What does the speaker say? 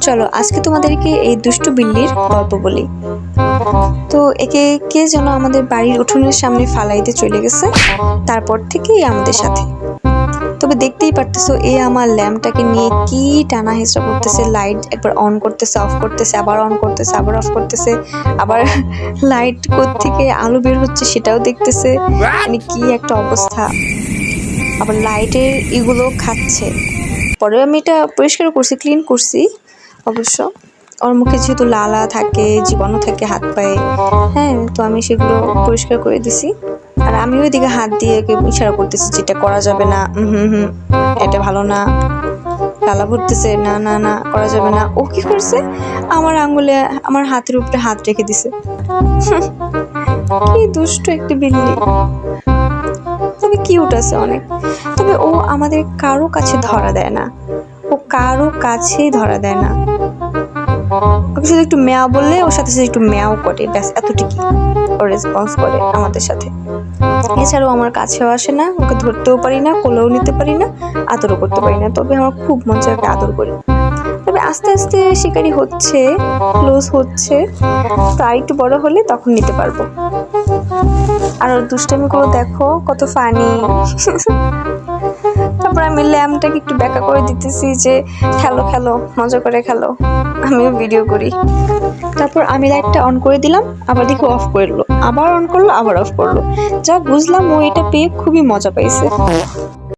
চলো আজকে তোমাদেরকে এই দুষ্টু বিল্লির গল্প বলি। তো একে কে যেন আমাদের বাড়ির উঠোনের সামনে ফালাইতে চলে গেছে, তারপর থেকেই আমাদের সাথে। তবে দেখতেই পারতেছো এ আমার ল্যাম্পটাকে নিয়ে কি টানা হেঁচড়া করতেছে, লাইট একবার অন করতেছে, অফ করতেছে, আবার অন করতেছে, আবার অফ করতেছে, আবার লাইট থেকে আলো বের হচ্ছে সেটাও দেখতেছে। মানে কি একটা অবস্থা। আবার লাইটের এগুলো খাচ্ছে। পরে আমি এটা পরিষ্কার করছি, ক্লিন করছি অবশ্য। ওর মুখে যেহেতু লালা থাকে, জীবাণু থাকে হাত পায়ে, হ্যাঁ, তো আমি সেগুলো পরিষ্কার করে দিছি। আর আমি ওইদিকে হাত দিয়ে ওকে ইশারা করতেছি যেটা করা যাবে না, এটা ভালো না। লালা ভরতেছে, না না না করা যাবে না। ও কি করছে, আমার আঙ্গুলে আমার হাতের উপরে হাত রেখে দিছে। কি দুষ্ট একটা বিল্লি, তবে কিউট আছে অনেক। তবে ও আমাদের কারো কাছে ধরা দেয় না, ও কারো কাছেই ধরা দেয় না। ওকে শুধু একটু ম্যাও বললে ওর সাথে সাথে একটু ম্যাও করে, ব্যাস এতটুকুই ও রেসপন্স করে আমাদের সাথে। এছাড়াও আমার কাছেও আসে না, ওকে ধরতেও পারি না, কোলেও নিতে পারি না, আদরও করতে পারি না। তবে আমার খুব মজা ওকে আদর করি। তবে আস্তে আস্তে শিকারি হচ্ছে, ক্লোজ হচ্ছে, তো আরেকটু বড় হলে তখন নিতে পারবো। আর ওর দুষ্টামিগুলো দেখো কত ফানি। তারপর আমি ল্যাম্পটাকে একটু ব্যাকা করে দিতেছি যে খেলো খেলো, মজা করে খেলো, আমিও ভিডিও করি। তারপর আমি লাইটটা অন করে দিলাম, আবার দেখি অফ করলো, আবার অন করলো, আবার অফ করলো। যা বুঝলাম ও এটা পেয়ে খুবই মজা পাইছে।